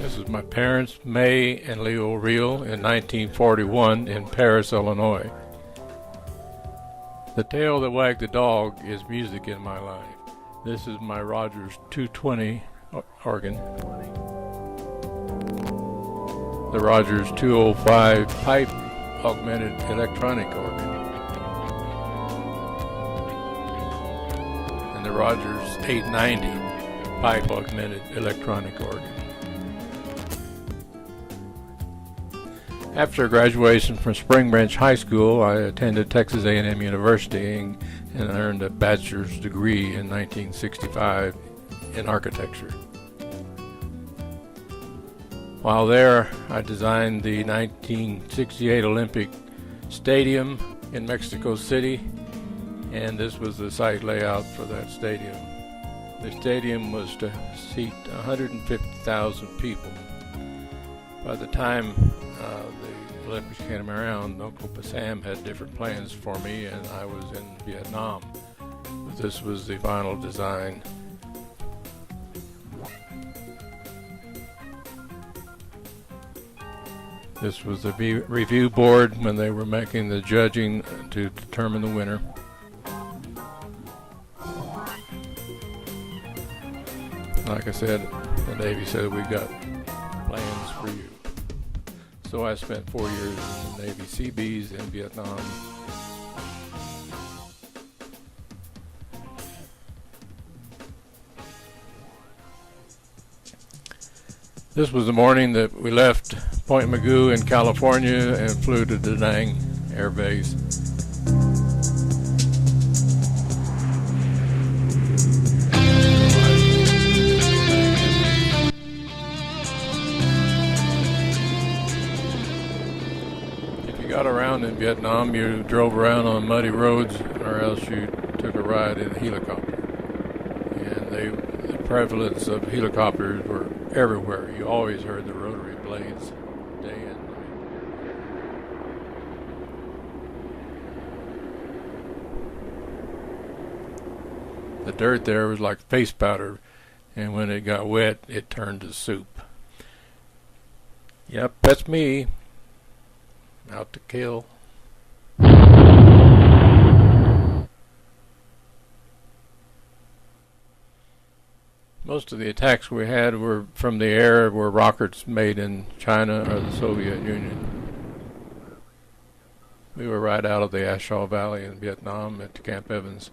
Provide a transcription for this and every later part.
This is my parents, May and Leo Reel, in 1941 in Paris, Illinois. The tail that wagged the dog is music in my life. This is my Rogers 220 organ. The Rogers 205 pipe augmented electronic organ. And the Rogers 890 pipe augmented electronic organ. After graduation from Spring Branch High School, I attended Texas A&M University and earned a bachelor's degree in 1965 in architecture. While there, I designed the 1968 Olympic Stadium in Mexico City, and this was the site layout for that stadium. The stadium was to seat 150,000 people. By the time the Olympics came around, Uncle Sam had different plans for me, and I was in Vietnam. But this was the final design. This was the review board when they were making the judging to determine the winner. Like I said, the Navy said, "We got plans for you." So I spent 4 years in the Navy Seabees in Vietnam. This was the morning that we left Point Mugu in California and flew to Da Nang Air Base. Got around in Vietnam, you drove around on muddy roads, or else you took a ride in a helicopter. And the prevalence of helicopters were everywhere. You always heard the rotary blades day and night. The dirt there was like face powder, and when it got wet, it turned to soup. Yep, that's me. Out to kill. Most of the attacks we had were from the air, were rockets made in China or the Soviet Union. We were right out of the A Shau Valley in Vietnam at Camp Evans.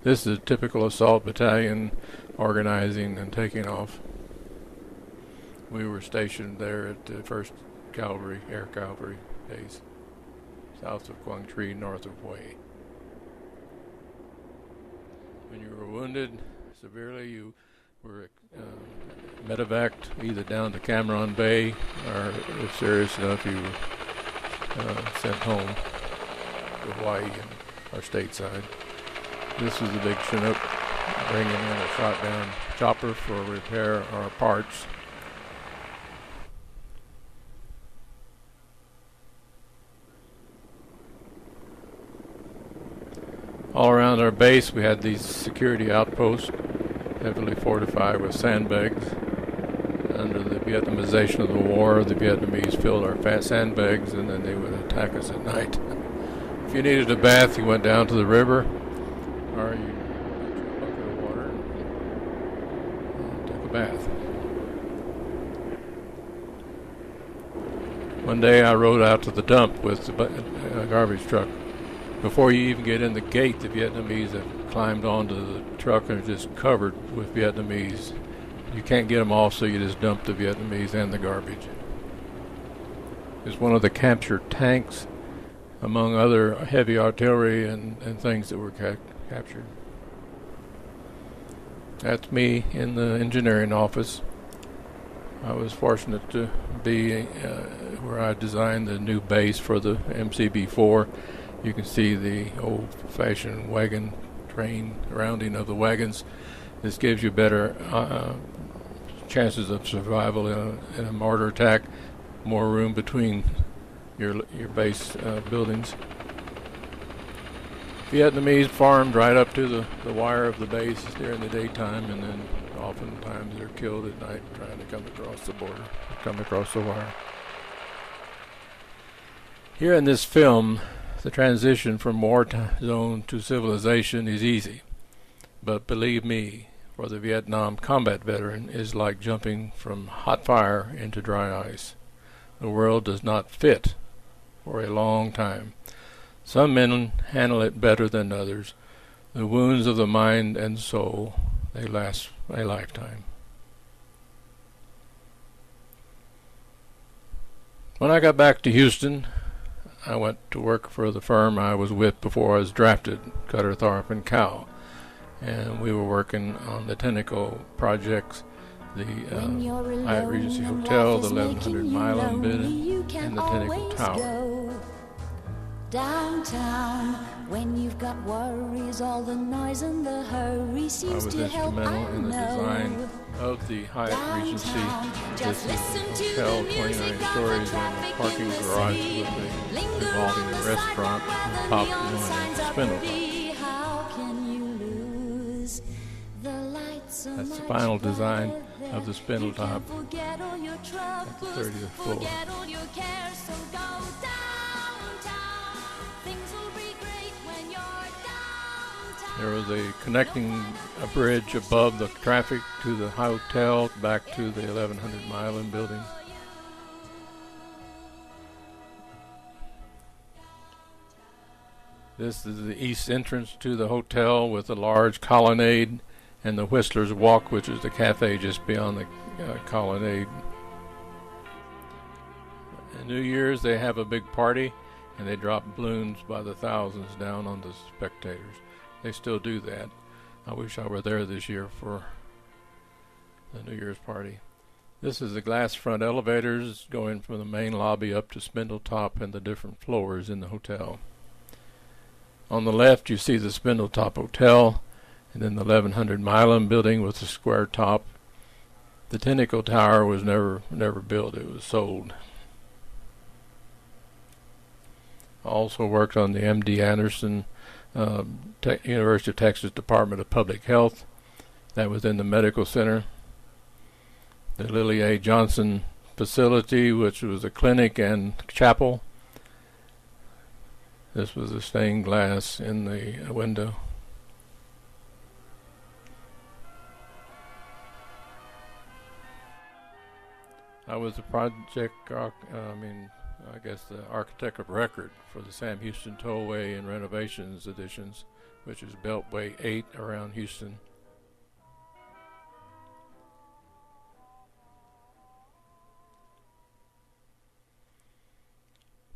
This is a typical assault battalion organizing and taking off. We were stationed there at the 1st Cavalry, Air Cavalry base, south of Quang Tri, north of Hue. When you were wounded severely, you were medevaced either down to Cam Ranh Bay, or if serious enough, you were sent home to Hawaii and our stateside. This is the big Chinook bringing in a shot-down chopper for repair our parts. All around our base, we had these security outposts, heavily fortified with sandbags. Under the Vietnamization of the war, the Vietnamese filled our fat sandbags, and then they would attack us at night. If you needed a bath, you went down to the river, or you got your bucket of water and took a bath. One day I rode out to the dump with the garbage truck. Before you even get in the gate, the Vietnamese have climbed onto the truck and are just covered with Vietnamese. You can't get them off, so you just dump the Vietnamese and the garbage. It's one of the captured tanks, among other heavy artillery and things that were captured. That's me in the engineering office. I was fortunate to be where I designed the new base for the MCB-4. You can see the old-fashioned wagon train rounding of the wagons. This gives you better chances of survival in a mortar attack, more room between your base buildings. Vietnamese farmed right up to the wire of the base during the daytime, and then Oftentimes they're killed at night trying to come across the border, come across the wire. Here in this film, the transition from war zone to civilization is easy. But believe me, for the Vietnam combat veteran, is like jumping from hot fire into dry ice. The world does not fit for a long time. Some men handle it better than others. The wounds of the mind and soul, they last a lifetime. When I got back to Houston, I went to work for the firm I was with before I was drafted, Cutter, Tharp and Cow. And we were working on the Tenneco projects, the Hyatt Regency Hotel, the 1100 Milam building, and the Tenneco Tower. Downtown, when you've got worries, all the noise and the hurry seems to help. I was instrumental in the design of the Hyatt Regency. This is a hotel, 29 stories, and a parking garage with a revolving restaurant on top known as Spindletop. That's the final design of the Spindletop at the 30th floor. There was a connecting a bridge above the traffic to the hotel back to the 1100 Milam building. This is the east entrance to the hotel with a large colonnade and the Whistler's Walk, which is the cafe just beyond the colonnade. On New Year's they have a big party and they drop balloons by the thousands down on the spectators. They still do that. I wish I were there this year for the New Year's party. This is the glass front elevators going from the main lobby up to Spindletop and the different floors in the hotel. On the left you see the Spindletop Hotel, and then the 1100 Milam building with the square top. The Tenneco Tower was never built, it was sold. I also worked on the M.D. Anderson University of Texas Department of Public Health. That was in the medical center. The Lily A. Johnson facility, which was a clinic and chapel. This was the stained glass in the window. I was the the architect of record for the Sam Houston Tollway and Renovations additions, which is Beltway 8 around Houston.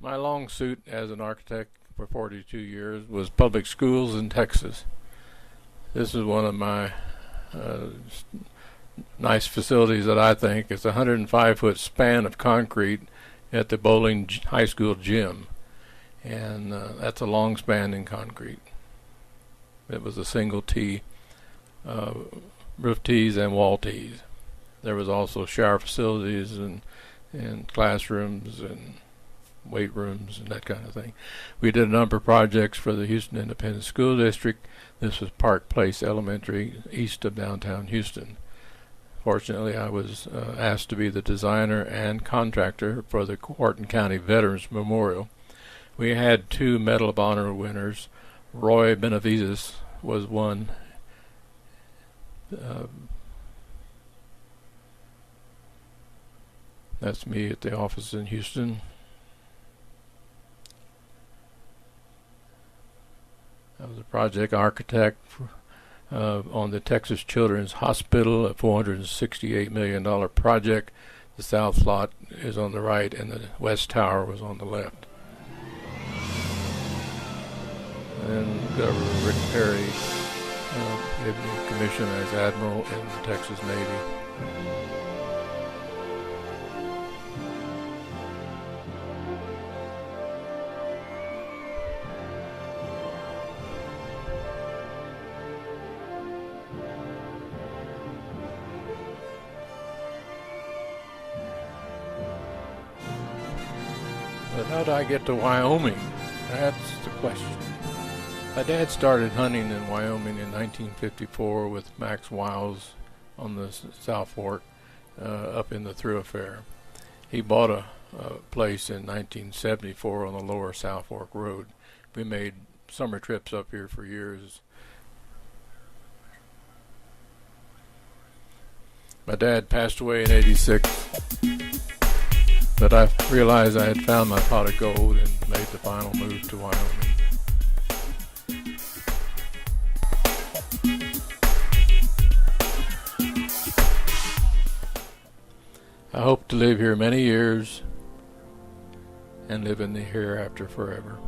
My long suit as an architect for 42 years was public schools in Texas. This is one of my nice facilities that I think. It's a 105-foot span of concrete at the Bowling High School gym, and that's a long span in concrete. It was a single T, roof T's and wall T's. There was also shower facilities and classrooms and weight rooms and that kind of thing. We did a number of projects for the Houston Independent School District. This was Park Place Elementary east of downtown Houston. Fortunately, I was asked to be the designer and contractor for the Wharton County Veterans Memorial. We had 2 Medal of Honor winners. Roy Benavides was one. That's me at the office in Houston. I was a project architect on the Texas Children's Hospital, a $468 million project. The south lot is on the right and the west tower was on the left. And Governor Rick Perry gave me a commission as Admiral in the Texas Navy. But how did I get to Wyoming? That's the question. My dad started hunting in Wyoming in 1954 with Max Wiles on the South Fork, up in the thoroughfare. He bought a place in 1974 on the lower South Fork Road. We made summer trips up here for years. My dad passed away in '86, but I realized I had found my pot of gold and made the final move to Wyoming. I hope to live here many years and live in the hereafter forever.